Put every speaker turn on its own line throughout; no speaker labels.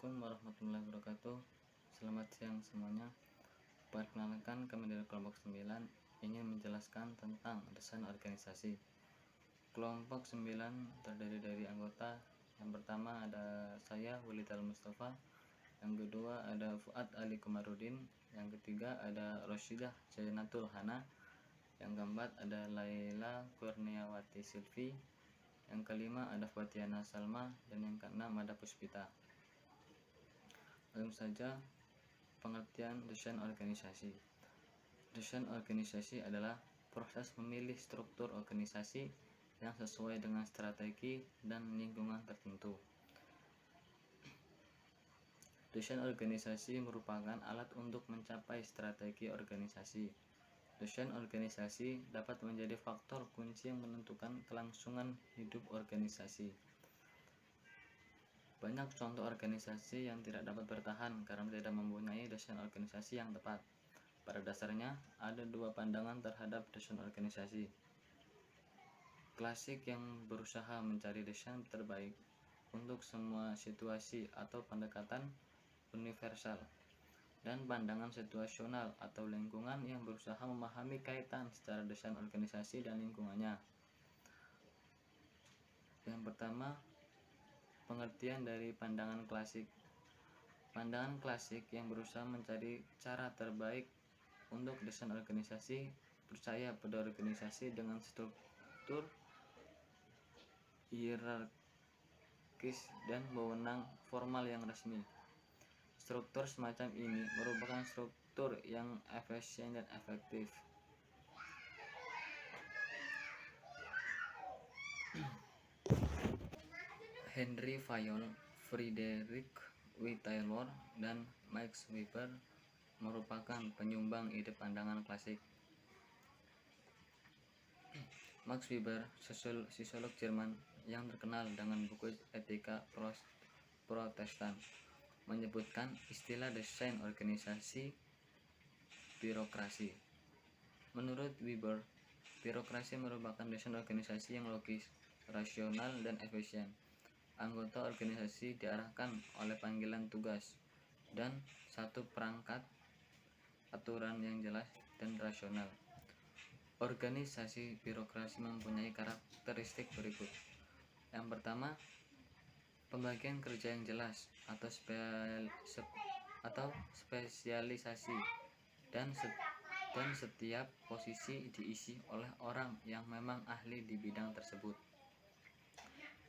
Assalamualaikum warahmatullahi wabarakatuh. Selamat siang semuanya. Perkenalkan, kami dari kelompok 9 ingin menjelaskan tentang desain organisasi. Kelompok 9 terdiri dari anggota. Yang pertama ada saya, Walidah Mustafa. Yang kedua ada Fuad Ali Komarudin. Yang ketiga ada Rosyidah Jainatul Hana. Yang keempat ada Laila Kurniawati Silvi. Yang kelima ada Fatiana Salma. Dan yang keenam ada Puspita. Langsung saja, pengertian desain organisasi. Desain organisasi adalah proses memilih struktur organisasi yang sesuai dengan strategi dan lingkungan tertentu. Desain organisasi merupakan alat untuk mencapai strategi organisasi. Desain organisasi dapat menjadi faktor kunci yang menentukan kelangsungan hidup organisasi. Banyak contoh organisasi yang tidak dapat bertahan karena tidak mempunyai desain organisasi yang tepat. Pada dasarnya, ada dua pandangan terhadap desain organisasi. Klasik yang berusaha mencari desain terbaik untuk semua situasi atau pendekatan universal, dan pandangan situasional atau lingkungan yang berusaha memahami kaitan secara desain organisasi dan lingkungannya. Yang pertama, pengertian dari pandangan klasik. Pandangan klasik yang berusaha mencari cara terbaik untuk desain organisasi percaya pada organisasi dengan struktur hierarkis dan wewenang formal yang resmi. Struktur semacam ini merupakan struktur yang efisien dan efektif. Henry Fayol, Frederick W. Taylor, dan Max Weber merupakan penyumbang ide pandangan klasik. Max Weber, sosiolog Jerman yang terkenal dengan buku Etika Protestan, menyebutkan istilah desain organisasi birokrasi. Menurut Weber, birokrasi merupakan desain organisasi yang logis, rasional, dan efisien. Anggota organisasi diarahkan oleh panggilan tugas dan satu perangkat aturan yang jelas dan rasional. Organisasi birokrasi mempunyai karakteristik berikut. Yang pertama, pembagian kerja yang jelas atau spesialisasi, dan setiap posisi diisi oleh orang yang memang ahli di bidang tersebut.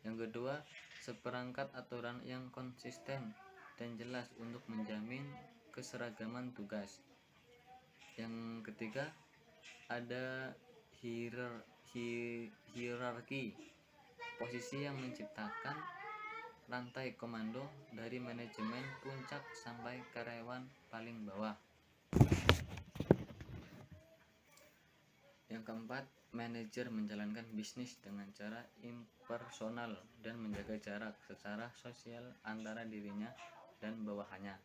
Yang kedua, seperangkat aturan yang konsisten dan jelas untuk menjamin keseragaman tugas. Yang ketiga, ada hierarki, posisi yang menciptakan rantai komando dari manajemen puncak sampai karyawan paling bawah. Yang keempat, manajer menjalankan bisnis dengan cara impersonal dan menjaga jarak secara sosial antara dirinya dan bawahannya.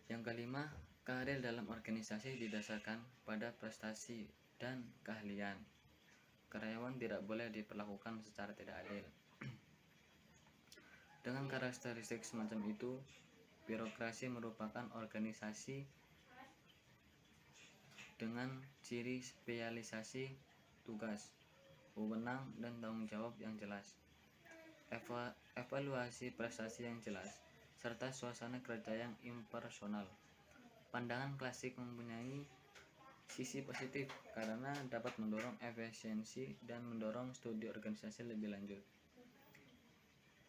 Yang kelima, karir dalam organisasi didasarkan pada prestasi dan keahlian. Karyawan tidak boleh diperlakukan secara tidak adil. Dengan karakteristik semacam itu, birokrasi merupakan organisasi dengan ciri spesialisasi tugas, wewenang, dan tanggung jawab yang jelas, evaluasi prestasi yang jelas, serta suasana kerja yang impersonal. Pandangan klasik mempunyai sisi positif karena dapat mendorong efisiensi dan mendorong studi organisasi lebih lanjut.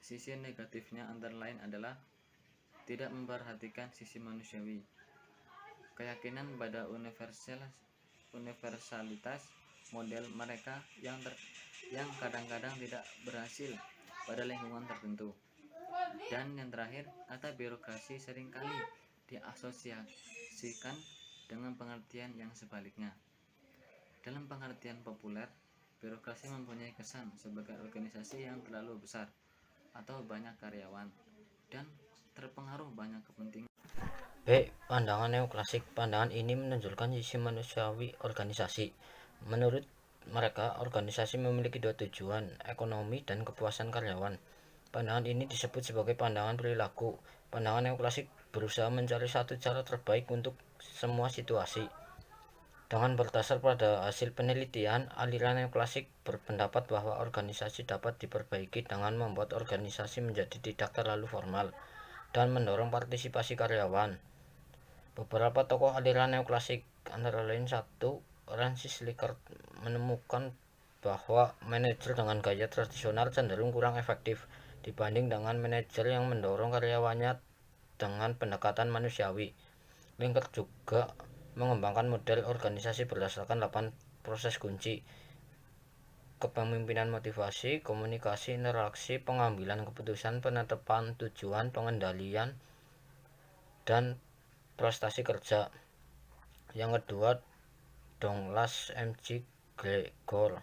Sisi negatifnya antara lain adalah tidak memperhatikan sisi manusiawi, keyakinan pada universalitas model mereka yang kadang-kadang tidak berhasil pada lingkungan tertentu. Dan yang terakhir, kata birokrasi seringkali diasosiasikan dengan pengertian yang sebaliknya. Dalam pengertian populer, birokrasi mempunyai kesan sebagai organisasi yang terlalu besar atau banyak karyawan dan terpengaruh banyak kepentingan.
Pandangan neoklasik. Pandangan ini menonjolkan sisi manusiawi organisasi. Menurut mereka, organisasi memiliki dua tujuan, ekonomi dan kepuasan karyawan. Pandangan ini disebut sebagai pandangan perilaku. Pandangan neoklasik berusaha mencari satu cara terbaik untuk semua situasi. Dengan berdasar pada hasil penelitian, aliran neoklasik berpendapat bahwa organisasi dapat diperbaiki dengan membuat organisasi menjadi tidak terlalu formal dan mendorong partisipasi karyawan. Beberapa tokoh aliran neoklasik, antara lain 1. Francis Likert, menemukan bahwa manajer dengan gaya tradisional cenderung kurang efektif dibanding dengan manajer yang mendorong karyawannya dengan pendekatan manusiawi. Likert juga mengembangkan model organisasi berdasarkan 8 proses kunci: kepemimpinan, motivasi, komunikasi, interaksi, pengambilan keputusan, penetapan tujuan, pengendalian, dan prestasi kerja. Yang kedua, Douglas McG Gregor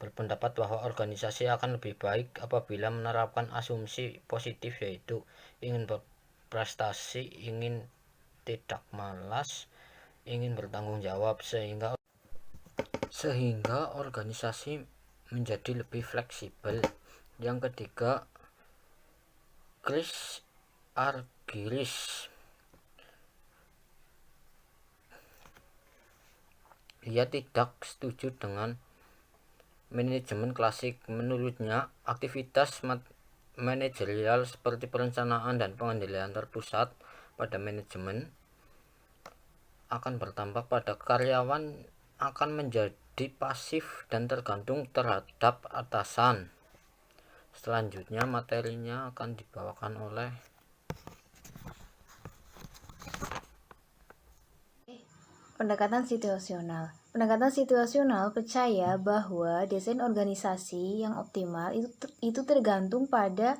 berpendapat bahwa organisasi akan lebih baik apabila menerapkan asumsi positif, yaitu ingin berprestasi, ingin tidak malas, ingin bertanggung jawab, sehingga organisasi menjadi lebih fleksibel. Yang ketiga, Chris Argyris, ia tidak setuju dengan manajemen klasik. Menurutnya, aktivitas manajerial seperti perencanaan dan pengendalian terpusat pada manajemen akan berdampak pada karyawan akan menjadi pasif dan tergantung terhadap atasan. Selanjutnya materinya akan dibawakan oleh
pendekatan situasional. Pendekatan situasional percaya bahwa desain organisasi yang optimal itu tergantung pada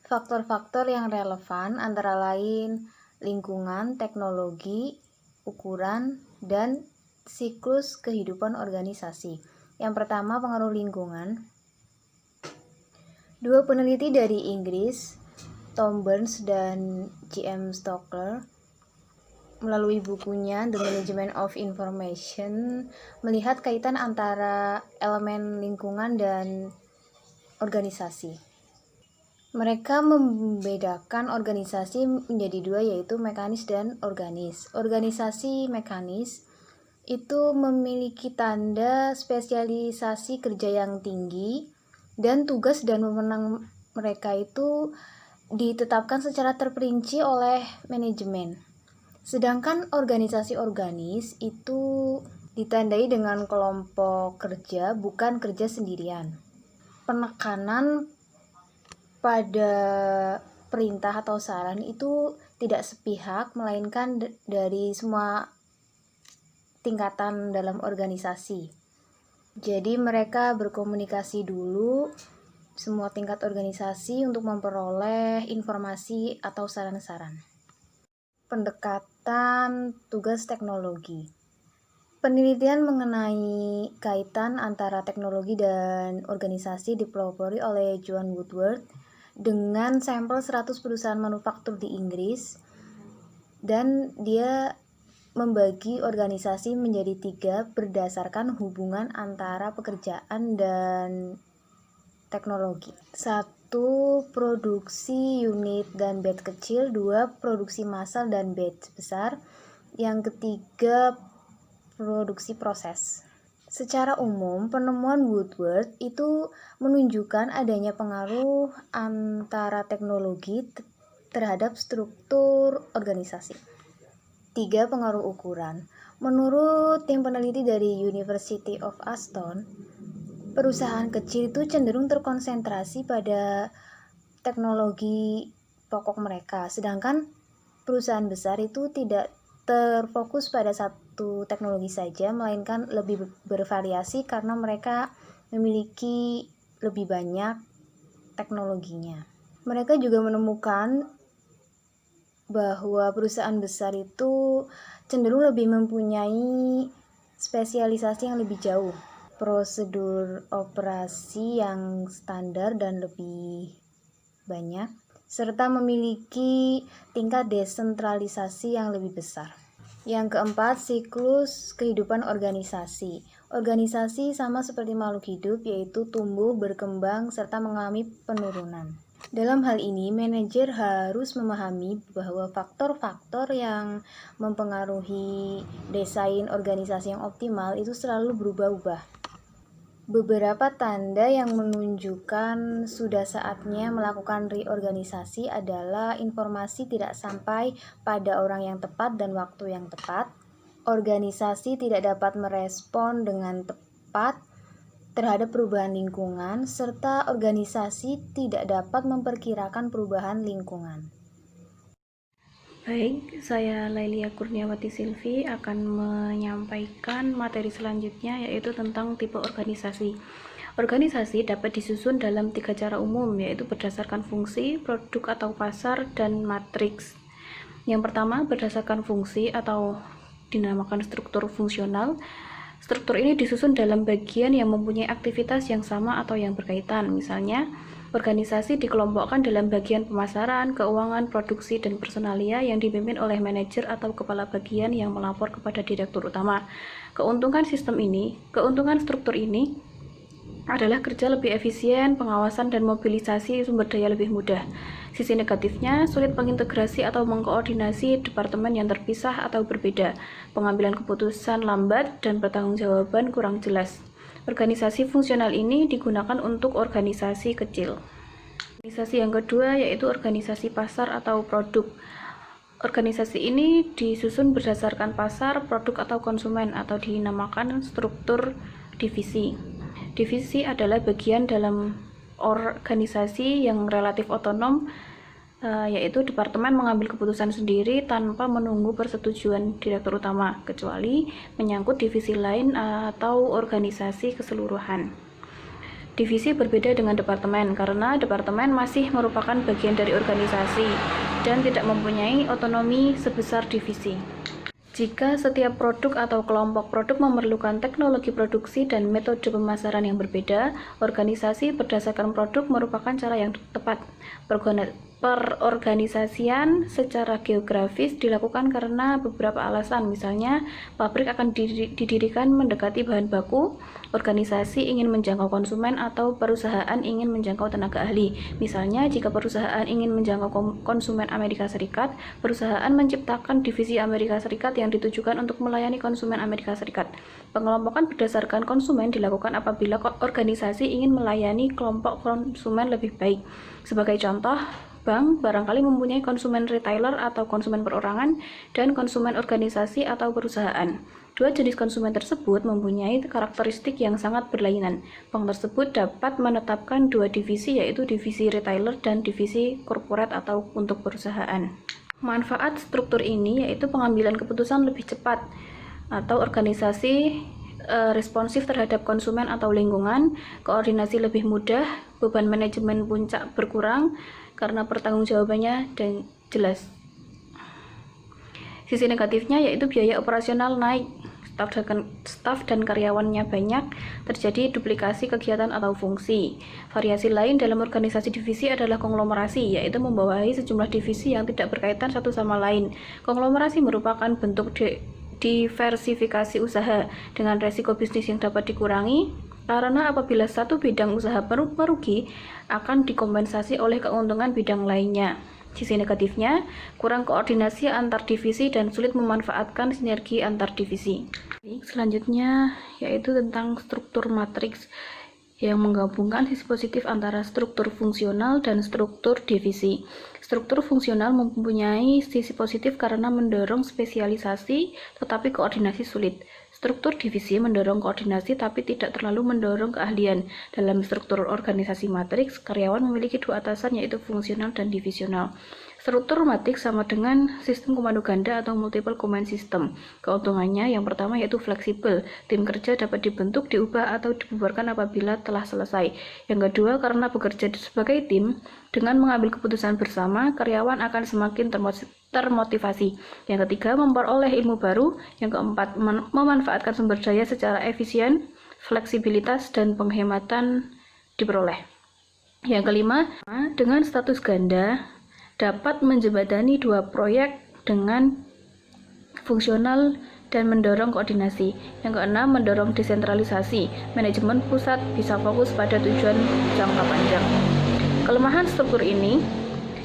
faktor-faktor yang relevan, antara lain lingkungan, teknologi, ukuran, dan siklus kehidupan organisasi. Yang pertama, pengaruh lingkungan. Dua peneliti dari Inggris, Tom Burns dan J.M. Stoker, melalui bukunya The Management of Information, melihat kaitan antara elemen lingkungan dan organisasi. Mereka membedakan organisasi menjadi dua, yaitu mekanis dan organis. Organisasi mekanis itu memiliki tanda spesialisasi kerja yang tinggi, dan tugas dan wewenang mereka itu ditetapkan secara terperinci oleh manajemen. Sedangkan organisasi organis itu ditandai dengan kelompok kerja, bukan kerja sendirian. Penekanan pada perintah atau saran itu tidak sepihak, melainkan dari semua tingkatan dalam organisasi. Jadi mereka berkomunikasi dulu semua tingkat organisasi untuk memperoleh informasi atau saran-saran. Pendekatan tugas teknologi. Penelitian mengenai kaitan antara teknologi dan organisasi dipelopori oleh Joan Woodward dengan sampel 100 perusahaan manufaktur di Inggris, dan dia membagi organisasi menjadi 3 berdasarkan hubungan antara pekerjaan dan teknologi. 1. Produksi unit dan batch kecil. 2. Produksi massal dan batch besar. Yang ketiga, produksi proses. Secara umum, penemuan Woodward itu menunjukkan adanya pengaruh antara teknologi terhadap struktur organisasi. 3. Pengaruh ukuran. Menurut tim peneliti dari University of Aston, perusahaan kecil itu cenderung terkonsentrasi pada teknologi pokok mereka, sedangkan perusahaan besar itu tidak terfokus pada satu teknologi saja, melainkan lebih bervariasi karena mereka memiliki lebih banyak teknologinya. Mereka juga menemukan bahwa perusahaan besar itu cenderung lebih mempunyai spesialisasi yang lebih jauh, prosedur operasi yang standar dan lebih banyak, serta memiliki tingkat desentralisasi yang lebih besar. Yang keempat, siklus kehidupan organisasi. Organisasi sama seperti makhluk hidup, yaitu tumbuh, berkembang, serta mengalami penurunan. Dalam hal ini, manajer harus memahami bahwa faktor-faktor yang mempengaruhi desain organisasi yang optimal itu selalu berubah-ubah. Beberapa tanda yang menunjukkan sudah saatnya melakukan reorganisasi adalah informasi tidak sampai pada orang yang tepat dan waktu yang tepat, organisasi tidak dapat merespon dengan tepat terhadap perubahan lingkungan, serta organisasi tidak dapat memperkirakan perubahan lingkungan.
Baik, saya Lailia Kurniawati Silvi akan menyampaikan materi selanjutnya, yaitu tentang tipe organisasi. Organisasi dapat disusun dalam 3 cara umum, yaitu berdasarkan fungsi, produk atau pasar, dan matriks. Yang pertama, berdasarkan fungsi atau dinamakan struktur fungsional. Struktur ini disusun dalam bagian yang mempunyai aktivitas yang sama atau yang berkaitan. Misalnya, organisasi dikelompokkan dalam bagian pemasaran, keuangan, produksi, dan personalia yang dipimpin oleh manajer atau kepala bagian yang melapor kepada direktur utama. Keuntungan struktur ini adalah kerja lebih efisien, pengawasan dan mobilisasi sumber daya lebih mudah. Sisi negatifnya, sulit mengintegrasi atau mengkoordinasi departemen yang terpisah atau berbeda. Pengambilan keputusan lambat dan pertanggungjawaban kurang jelas. Organisasi fungsional ini digunakan untuk organisasi kecil. Organisasi yang kedua yaitu organisasi pasar atau produk. Organisasi ini disusun berdasarkan pasar, produk atau konsumen atau dinamakan struktur divisi. Divisi adalah bagian dalam organisasi yang relatif otonom, yaitu departemen mengambil keputusan sendiri tanpa menunggu persetujuan direktur utama, kecuali menyangkut divisi lain atau organisasi keseluruhan. Divisi berbeda dengan departemen karena departemen masih merupakan bagian dari organisasi dan tidak mempunyai otonomi sebesar divisi. Jika setiap produk atau kelompok produk memerlukan teknologi produksi dan metode pemasaran yang berbeda, organisasi berdasarkan produk merupakan cara yang tepat. Perorganisasian secara geografis dilakukan karena beberapa alasan, misalnya pabrik akan didirikan mendekati bahan baku, organisasi ingin menjangkau konsumen, atau perusahaan ingin menjangkau tenaga ahli. Misalnya, jika perusahaan ingin menjangkau konsumen Amerika Serikat, perusahaan menciptakan divisi Amerika Serikat yang ditujukan untuk melayani konsumen Amerika Serikat. Pengelompokan berdasarkan konsumen dilakukan apabila organisasi ingin melayani kelompok konsumen lebih baik. Sebagai contoh, bank barangkali mempunyai konsumen retailer atau konsumen perorangan dan konsumen organisasi atau perusahaan. Dua jenis konsumen tersebut mempunyai karakteristik yang sangat berlainan. Bank tersebut dapat menetapkan dua divisi, yaitu divisi retailer dan divisi corporate atau untuk perusahaan. Manfaat struktur ini yaitu pengambilan keputusan lebih cepat atau organisasi responsif terhadap konsumen atau lingkungan, koordinasi lebih mudah, beban manajemen puncak berkurang karena pertanggungjawabannya dan jelas. Sisi negatifnya yaitu biaya operasional naik, staf dan karyawannya banyak, terjadi duplikasi kegiatan atau fungsi. Variasi lain dalam organisasi divisi adalah konglomerasi, yaitu membawahi sejumlah divisi yang tidak berkaitan satu sama lain. Konglomerasi merupakan bentuk diversifikasi usaha dengan resiko bisnis yang dapat dikurangi, karena apabila satu bidang usaha merugi akan dikompensasi oleh keuntungan bidang lainnya. Sisi negatifnya, kurang koordinasi antar divisi dan sulit memanfaatkan sinergi antar divisi. Selanjutnya yaitu tentang struktur matriks yang menggabungkan sisi positif antara struktur fungsional dan struktur divisi. Struktur fungsional mempunyai sisi positif karena mendorong spesialisasi tetapi koordinasi sulit. Struktur divisi mendorong koordinasi tapi tidak terlalu mendorong keahlian. Dalam struktur organisasi matriks, karyawan memiliki dua atasan yaitu fungsional dan divisional. Struktur matriks sama dengan sistem komando ganda atau multiple command system. Keuntungannya yang pertama yaitu fleksibel. Tim kerja dapat dibentuk, diubah, atau dibubarkan apabila telah selesai. Yang kedua, karena bekerja sebagai tim, dengan mengambil keputusan bersama, karyawan akan semakin termotivasi. Yang ketiga, memperoleh ilmu baru. Yang keempat, memanfaatkan sumber daya secara efisien, fleksibilitas, dan penghematan diperoleh. Yang kelima, dengan status ganda, dapat menjembatani dua proyek dengan fungsional dan mendorong koordinasi. Yang keenam, mendorong desentralisasi. Manajemen pusat bisa fokus pada tujuan jangka panjang. Kelemahan struktur ini,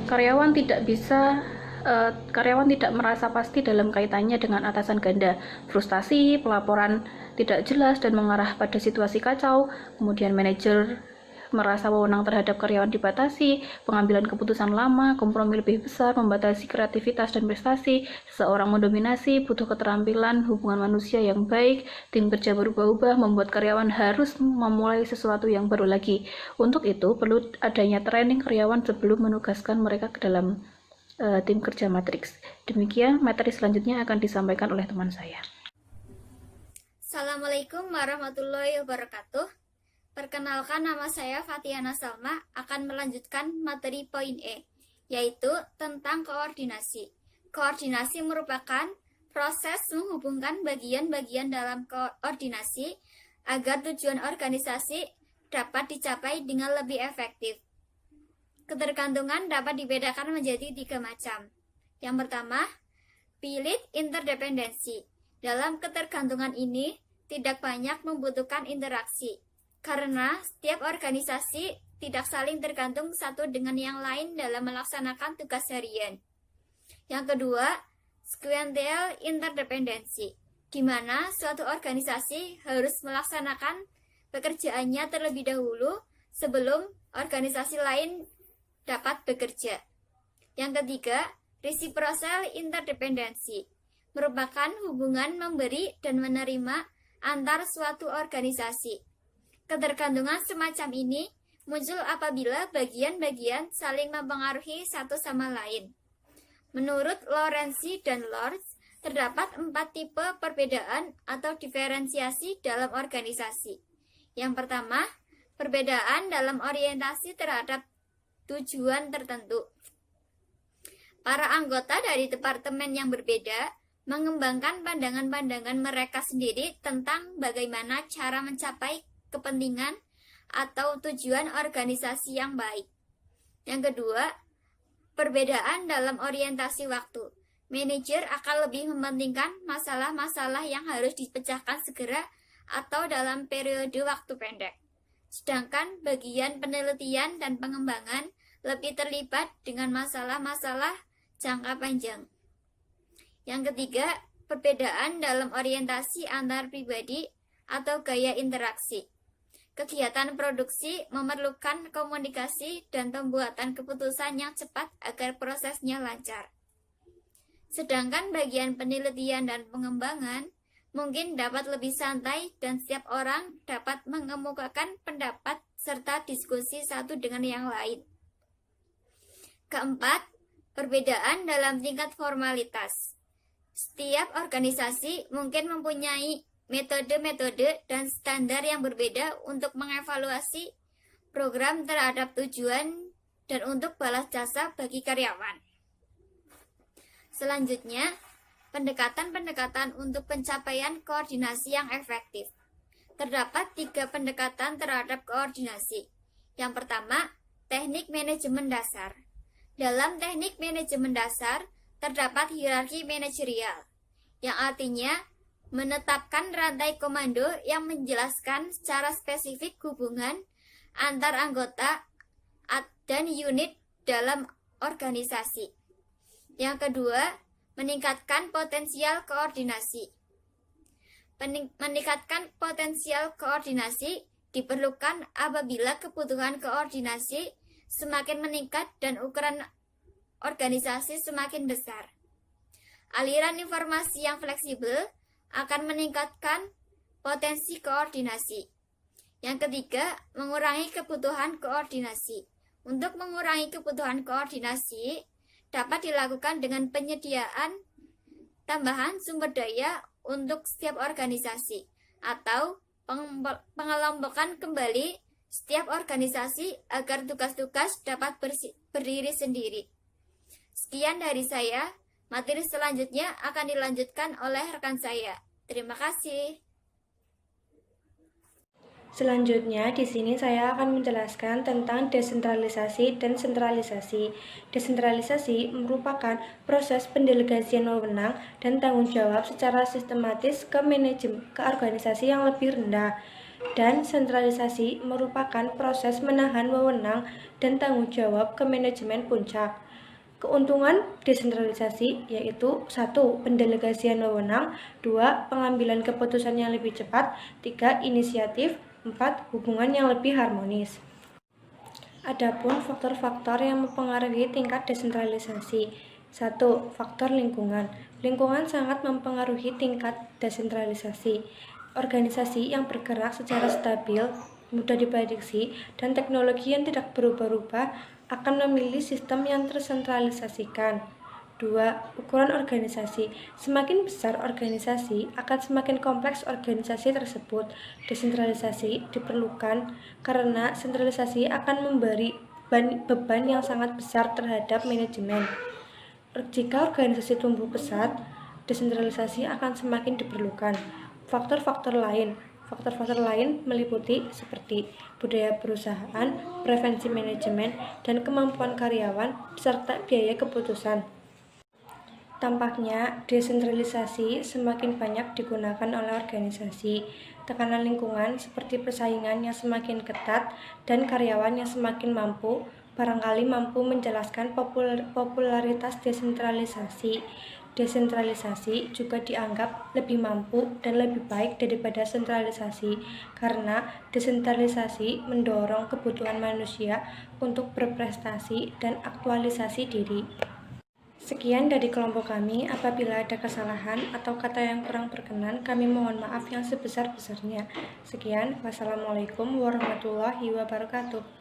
karyawan tidak merasa pasti dalam kaitannya dengan atasan ganda, frustasi, pelaporan tidak jelas dan mengarah pada situasi kacau, kemudian manajer merasa wewenang terhadap karyawan dibatasi, pengambilan keputusan lama, kompromi lebih besar, membatasi kreativitas dan prestasi, seseorang mendominasi, butuh keterampilan, hubungan manusia yang baik, tim kerja berubah-ubah, membuat karyawan harus memulai sesuatu yang baru lagi. Untuk itu, perlu adanya training karyawan sebelum menugaskan mereka ke dalam tim kerja matriks. Demikian materi selanjutnya akan disampaikan oleh teman saya.
Assalamualaikum warahmatullahi wabarakatuh. Perkenalkan, nama saya Fatiana Salma akan melanjutkan materi poin E, yaitu tentang koordinasi. Koordinasi merupakan proses menghubungkan bagian-bagian dalam koordinasi agar tujuan organisasi dapat dicapai dengan lebih efektif. Ketergantungan dapat dibedakan menjadi 3 macam. Yang pertama, pilih interdependensi. Dalam ketergantungan ini tidak banyak membutuhkan interaksi, karena setiap organisasi tidak saling tergantung satu dengan yang lain dalam melaksanakan tugas harian. Yang kedua, sequential interdependensi, di mana suatu organisasi harus melaksanakan pekerjaannya terlebih dahulu sebelum organisasi lain dapat bekerja. Yang ketiga, reciprocal interdependensi, merupakan hubungan memberi dan menerima antar suatu organisasi. Ketergantungan semacam ini muncul apabila bagian-bagian saling mempengaruhi satu sama lain. Menurut Lorenzi dan Lorz, terdapat 4 tipe perbedaan atau diferensiasi dalam organisasi. Yang pertama, perbedaan dalam orientasi terhadap tujuan tertentu. Para anggota dari departemen yang berbeda mengembangkan pandangan-pandangan mereka sendiri tentang bagaimana cara mencapai kepentingan atau tujuan organisasi yang baik. Yang kedua, perbedaan dalam orientasi waktu. Manajer akan lebih mementingkan masalah-masalah yang harus dipecahkan segera atau dalam periode waktu pendek. Sedangkan bagian penelitian dan pengembangan lebih terlibat dengan masalah-masalah jangka panjang. Yang ketiga, perbedaan dalam orientasi antar pribadi atau gaya interaksi. Kegiatan produksi memerlukan komunikasi dan pembuatan keputusan yang cepat agar prosesnya lancar. Sedangkan bagian penelitian dan pengembangan mungkin dapat lebih santai dan setiap orang dapat mengemukakan pendapat serta diskusi satu dengan yang lain. Keempat, perbedaan dalam tingkat formalitas. Setiap organisasi mungkin mempunyai metode-metode dan standar yang berbeda untuk mengevaluasi program terhadap tujuan dan untuk balas jasa bagi karyawan. Selanjutnya, pendekatan-pendekatan untuk pencapaian koordinasi yang efektif. Terdapat 3 pendekatan terhadap koordinasi. Yang pertama, teknik manajemen dasar. Dalam teknik manajemen dasar, terdapat hierarki manajerial, yang artinya menetapkan rantai komando yang menjelaskan secara spesifik hubungan antar anggota dan unit dalam organisasi. Yang kedua, meningkatkan potensial koordinasi. Meningkatkan potensial koordinasi diperlukan apabila kebutuhan koordinasi semakin meningkat dan ukuran organisasi semakin besar. Aliran informasi yang fleksibel akan meningkatkan potensi koordinasi. Yang ketiga, mengurangi kebutuhan koordinasi. Untuk mengurangi kebutuhan koordinasi dapat dilakukan dengan penyediaan tambahan sumber daya untuk setiap organisasi atau pengelompokan kembali setiap organisasi agar tugas-tugas dapat berdiri sendiri. Sekian dari saya. Materi selanjutnya akan dilanjutkan oleh rekan saya. Terima kasih.
Selanjutnya, di sini saya akan menjelaskan tentang desentralisasi dan sentralisasi. Desentralisasi merupakan proses pendelegasian wewenang dan tanggung jawab secara sistematis ke organisasi yang lebih rendah. Dan sentralisasi merupakan proses menahan wewenang dan tanggung jawab ke manajemen puncak. Keuntungan desentralisasi yaitu 1. Pendelegasian wewenang, 2. Pengambilan keputusan yang lebih cepat, 3. Inisiatif, 4. Hubungan yang lebih harmonis. Adapun faktor-faktor yang mempengaruhi tingkat desentralisasi. 1. Faktor lingkungan. Lingkungan sangat mempengaruhi tingkat desentralisasi. Organisasi yang bergerak secara stabil, mudah diprediksi, dan teknologi yang tidak berubah-ubah akan memilih sistem yang tersentralisasikan. 2. Ukuran organisasi. Semakin besar organisasi, akan semakin kompleks organisasi tersebut. Desentralisasi diperlukan karena sentralisasi akan memberi beban yang sangat besar terhadap manajemen. Jika organisasi tumbuh pesat, desentralisasi akan semakin diperlukan. Faktor-faktor lain meliputi seperti budaya perusahaan, preferensi manajemen, dan kemampuan karyawan, serta biaya keputusan. Tampaknya, desentralisasi semakin banyak digunakan oleh organisasi. Tekanan lingkungan seperti persaingan yang semakin ketat dan karyawan yang semakin mampu, barangkali mampu menjelaskan popularitas desentralisasi. Desentralisasi juga dianggap lebih mampu dan lebih baik daripada sentralisasi karena desentralisasi mendorong kebutuhan manusia untuk berprestasi dan aktualisasi diri. Sekian dari kelompok kami. Apabila ada kesalahan atau kata yang kurang berkenan, kami mohon maaf yang sebesar-besarnya. Sekian, wassalamualaikum warahmatullahi wabarakatuh.